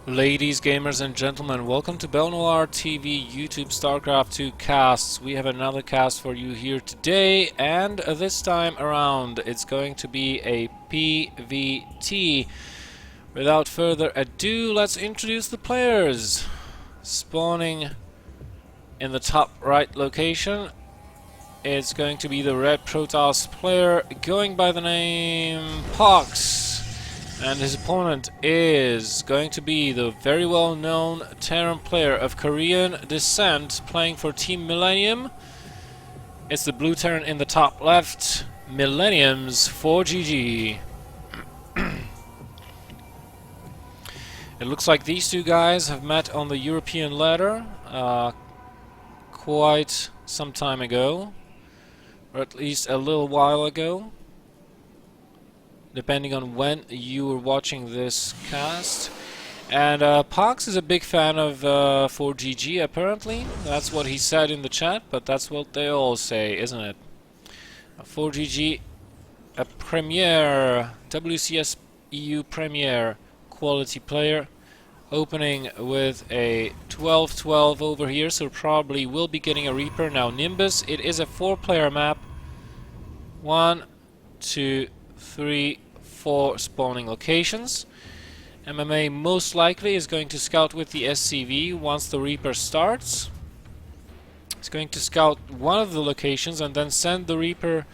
Ladies, gamers and gentlemen, welcome to BelleNOiR TV YouTube Starcraft 2 casts. We have another cast for you here today, and this time around it's going to be a PvT. Without further ado, let's introduce the players. Spawning in the top right location, it's going to be the red Protoss player going by the name POX. And his opponent is going to be the very well-known Terran player of Korean descent playing for Team Millennium. It's the blue Terran in the top left, Millennium's ForGG. It looks like these two guys have met on the European ladder quite some time ago, or at least a little while ago, depending on when you were watching this cast. And POX is a big fan of ForGG, apparently. That's what he said in the chat, but that's what they all say, isn't it? ForGG, a premier, WCS EU premier quality player, opening with a 12-12 over here, so probably will be getting a Reaper. Now Nimbus, it is a 4-player map. 1, 2, 3, 4 spawning locations. MMA most likely is going to scout with the SCV once the Reaper starts. It's going to scout one of the locations and then send the Reaper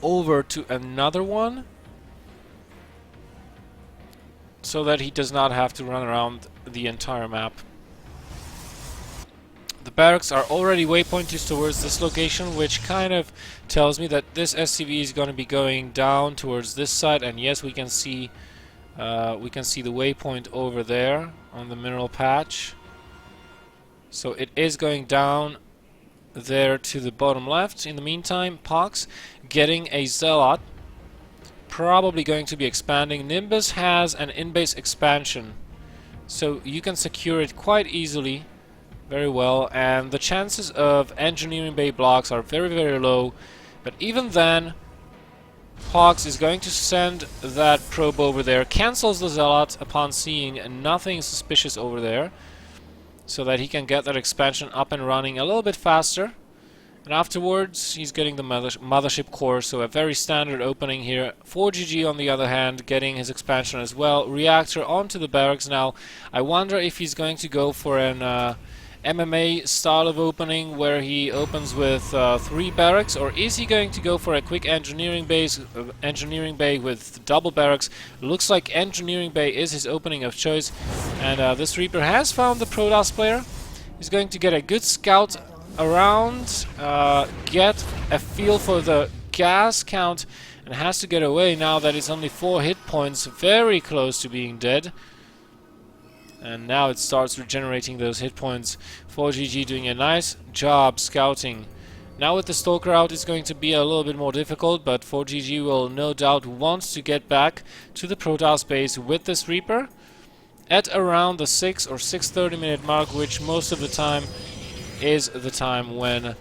over to another one, so that he does not have to run around the entire map. The barracks are already waypointed towards this location, which kind of tells me that this SCV is going to be going down towards this side. And yes, we can see the waypoint over there on the mineral patch. So it is going down there to the bottom left. In the meantime, POX getting a Zealot, probably going to be expanding. Nimbus has an in-base expansion, so you can secure it quite easily. Very well, and the chances of engineering bay blocks are very, very low. But even then, POX is going to send that probe over there, cancels the Zealot upon seeing nothing suspicious over there, so that he can get that expansion up and running a little bit faster. And afterwards, he's getting the mothership core, so a very standard opening here. ForGG, on the other hand, getting his expansion as well. Reactor onto the barracks. Now, I wonder if he's going to go for an MMA style of opening where he opens with 3 barracks, or is he going to go for a quick engineering bay with double barracks? Looks like engineering bay is his opening of choice, and this Reaper has found the Protoss player. He's going to get a good scout around, get a feel for the gas count, and has to get away now that it's only 4 hit points, very close to being dead. And now it starts regenerating those hit points. ForGG doing a nice job scouting. Now with the Stalker out, it's going to be a little bit more difficult, but ForGG will no doubt want to get back to the Protoss base with this Reaper at around the 6 or 6:30 minute mark, which most of the time is the time when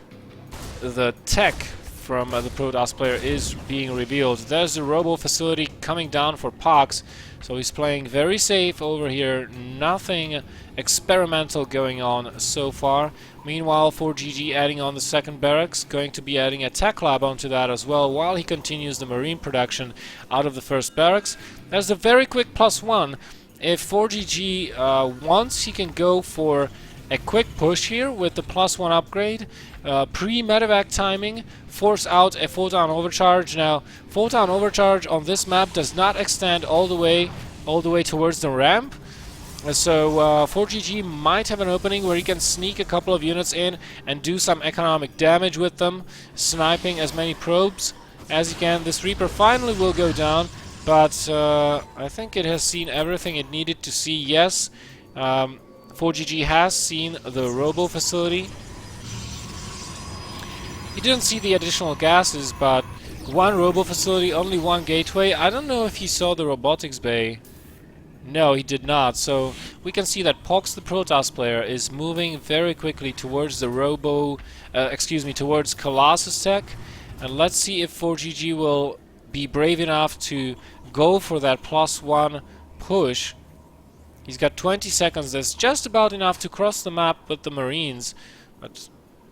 the tech from the Protoss player is being revealed. There's the Robo facility coming down for POX, so he's playing very safe over here. Nothing experimental going on so far. Meanwhile, ForGG adding on the second barracks, going to be adding a tech lab onto that as well, while he continues the marine production out of the first barracks. There's a very quick +1. If ForGG wants, he can go for a quick push here with the +1 upgrade, pre-medevac timing, force out a photon overcharge. Now, photon overcharge on this map does not extend all the way towards the ramp, so ForGG might have an opening where he can sneak a couple of units in and do some economic damage with them, sniping as many probes as he can. This Reaper finally will go down, but I think it has seen everything it needed to see. Yes, ForGG has seen the Robo facility. He didn't see the additional gases, but 1 Robo facility, only 1 gateway. I don't know if he saw the robotics bay. No, he did not. So we can see that POX, the Protoss player, is moving very quickly towards the towards Colossus tech. And let's see if ForGG will be brave enough to go for that +1 push He's got 20 seconds. That's just about enough to cross the map with the Marines. But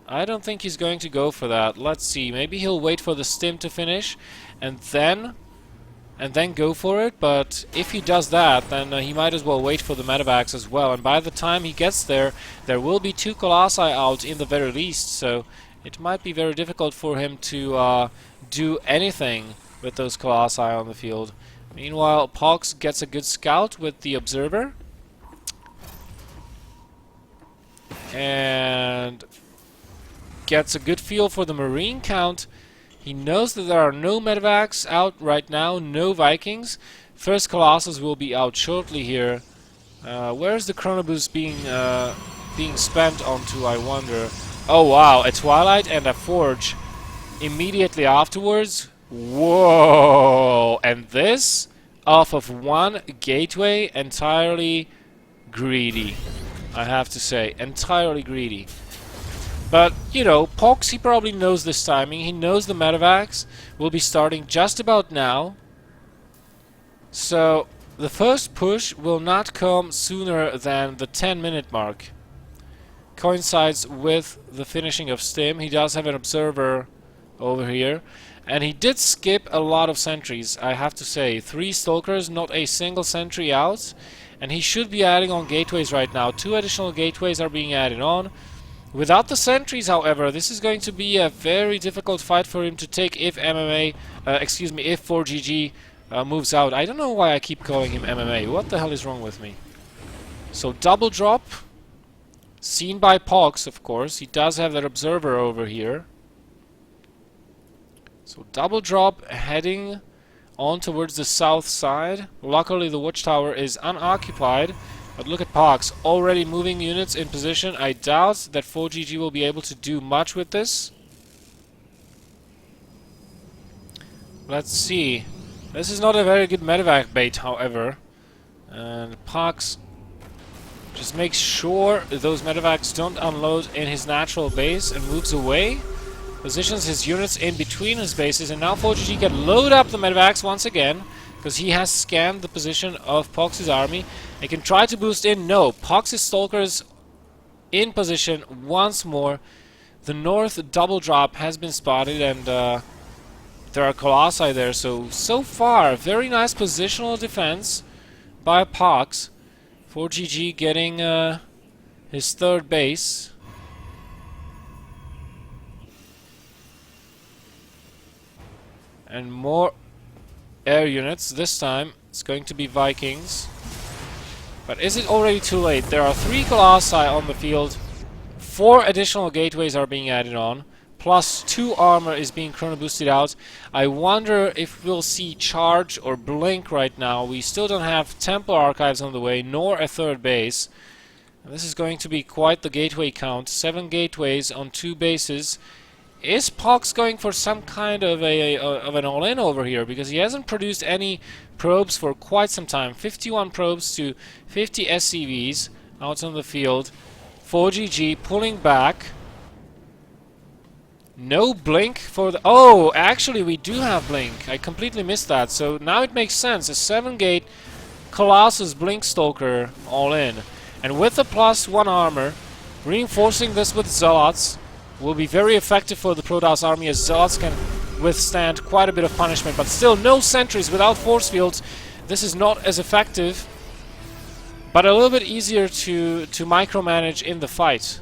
I don't think he's going to go for that. Let's see. Maybe he'll wait for the stim to finish and then go for it. But if he does that, then he might as well wait for the medevacs as well. And by the time he gets there, there will be 2 Colossi out in the very least. So it might be very difficult for him to do anything with those Colossi on the field. Meanwhile, POX gets a good scout with the Observer. And gets a good feel for the Marine count. He knows that there are no medevacs out right now, no Vikings. First Colossus will be out shortly here. Where's the Chronoboost being spent onto, I wonder? Oh wow, a Twilight and a Forge immediately afterwards. Whoa! And this off of 1 gateway, entirely greedy, I have to say. Entirely greedy. But, you know, POX, he probably knows this timing. He knows the medevacs will be starting just about now. So, the first push will not come sooner than the 10-minute mark. Coincides with the finishing of stim. He does have an observer over here. And he did skip a lot of sentries, I have to say. 3 Stalkers, not a single sentry out. And he should be adding on gateways right now. 2 additional gateways are being added on. Without the sentries, however, this is going to be a very difficult fight for him to take if if ForGG moves out. I don't know why I keep calling him MMA. What the hell is wrong with me? So double drop, seen by POX, of course. He does have that observer over here. So double drop heading on towards the south side. Luckily the watchtower is unoccupied. But look at POX, already moving units in position. I doubt that ForGG will be able to do much with this. Let's see. This is not a very good medevac bait, however. And POX just makes sure those medevacs don't unload in his natural base and moves away. Positions his units in between his bases. And now ForGG can load up the medevacs once again, because he has scanned the position of POX's army. He can try to boost in. No, POX's Stalkers in position once more. The north double drop has been spotted, and there are Colossi there. So far, very nice positional defense by POX. ForGG getting his 3rd base. And more air units. This time it's going to be Vikings. But is it already too late? There are 3 Colossi on the field. 4 additional gateways are being added on. Plus 2 armor is being chrono boosted out. I wonder if we'll see charge or blink right now. We still don't have Temple Archives on the way, nor a 3rd base. And this is going to be quite the gateway count. 7 gateways on 2 bases. Is POX going for some kind of an all-in over here? Because he hasn't produced any probes for quite some time. 51 probes to 50 SCVs out on the field. ForGG pulling back. No blink for the... Oh, actually we do have blink. I completely missed that. So now it makes sense. A 7-gate Colossus Blink Stalker all in. And with the +1 armor, reinforcing this with Zealots will be very effective for the Protoss army, as Zealots can withstand quite a bit of punishment. But still, no sentries without force fields. This is not as effective, but a little bit easier to micromanage in the fight.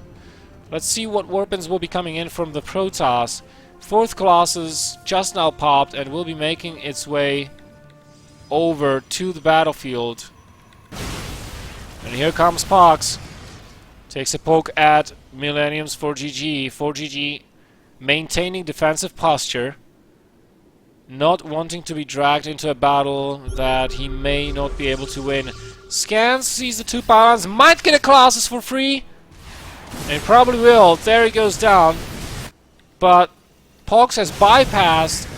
Let's see what weapons will be coming in from the Protoss. 4th Colossus just now popped and will be making its way over to the battlefield. And here comes POX. Takes a poke at Millennium's ForGG. ForGG maintaining defensive posture. Not wanting to be dragged into a battle that he may not be able to win. Scans, sees the 2 pylons, might get a Colossus for free. And probably will. There he goes down. But POX has bypassed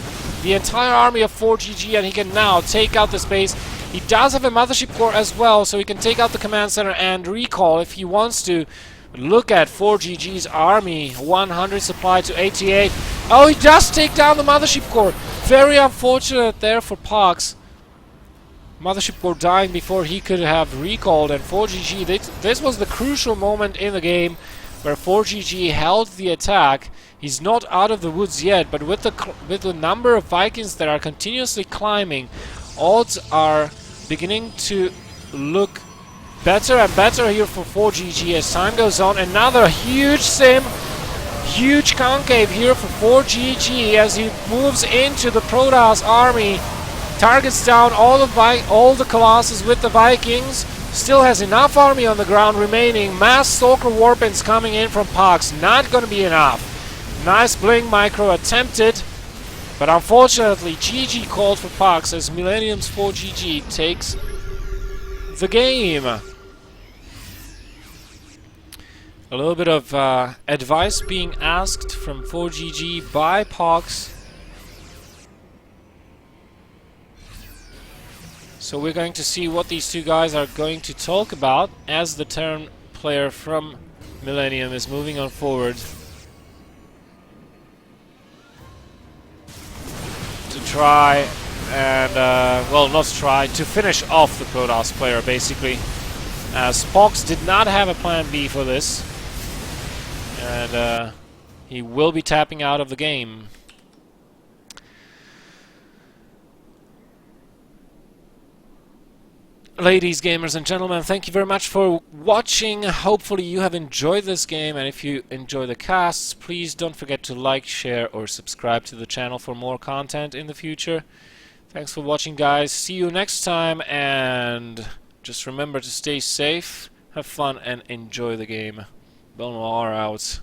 the entire army of ForGG, and he can now take out the space. He does have a mothership core as well, so he can take out the command center and recall if he wants to. Look at ForGG's army, 100 supply to 88. Oh, he does take down the mothership core. Very unfortunate there for POX. Mothership Core dying before he could have recalled, and ForGG, this was the crucial moment in the game where ForGG held the attack. He's not out of the woods yet, but with the number of Vikings that are continuously climbing, odds are beginning to look better and better here for ForGG as time goes on. Another huge sim, huge concave here for ForGG as he moves into the Protoss army. Targets down all the Colossus with the Vikings. Still has enough army on the ground remaining. Mass Stalker Warpins coming in from POX. Not going to be enough. Nice Blink Micro attempted. But unfortunately, GG called for POX as Millennium's ForGG takes the game. A little bit of advice being asked from ForGG by POX. So we're going to see what these two guys are going to talk about as the Terran player from Millennium is moving on forward to try and, well, not try, to finish off the Protoss player, basically. As POX did not have a plan B for this, and he will be tapping out of the game. Ladies, gamers and gentlemen, thank you very much for watching. Hopefully you have enjoyed this game, and if you enjoy the casts, please don't forget to like, share or subscribe to the channel for more content in the future. Thanks for watching, guys. See you next time, and just remember to stay safe, have fun and enjoy the game. BelleNOiR out.